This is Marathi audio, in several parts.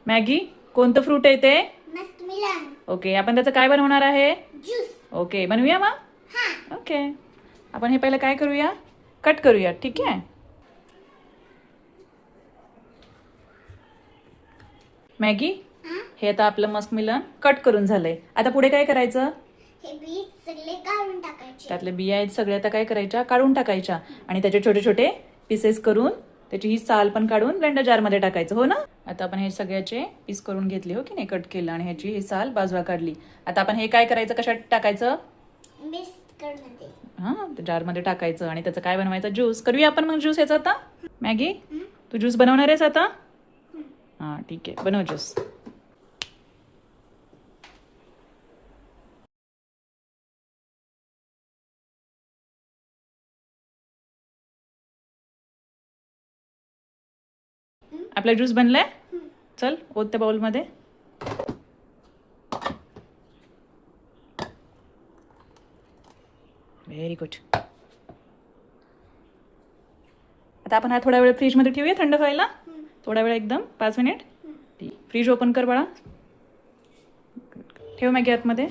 मॅगी कोणतं फ्रूट आहे ते? मस्कमेलन. ओके, आपण त्याचं काय बनवणार आहे? ज्यूस. ओके, बनवूया मग. हा. ओके, आपण हे पहिलं काय करूया? कट करूया. ठीक आहे. मॅगी, हे आता आपलं मस्कमेलन कट करून झालंय. आता पुढे काय करायचं? हे बीज सगळे काढून टाकायचे. त्यातले बिया आहेत सगळ्या आता काय करायच्या? काढून टाकायच्या आणि त्याचे छोटे छोटे पीसेस करून त्याची ही साल पण काढून ब्लेंडर जारमध्ये टाकायचं. हो ना? आता आपण हे सगळ्याचे पीस करून घेतले, हो की नाही, कट केलं आणि ह्याची ही साल बाजूला काढली. आता आपण हे काय करायचं? कशात टाकायचं? बिस्किटमध्ये. हां, जारमध्ये टाकायचं आणि त्याचं काय बनवायचं? ज्यूस. करूया आपण मग ज्यूस याचा आता. मॅगी, तू ज्यूस बनवणार आहेस आता? हां, ठीक आहे, बनव ज्यूस. आपला ज्यूस बनलाय. चल, ओत त्या बाउलमध्ये. Very good. आता आपण हा थोडा वेळ फ्रीजमध्ये ठेवूया थंड व्हायला. थोडा वेळ, एकदम 5 मिनिट. फ्रीज ओपन कर बाळा. ठेव मॅगी आतमध्ये.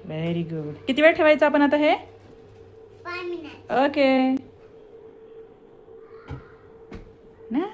Very good. किती वेळ ठेवायचं आपण आता हे? 5 मिनिट. ओके. ना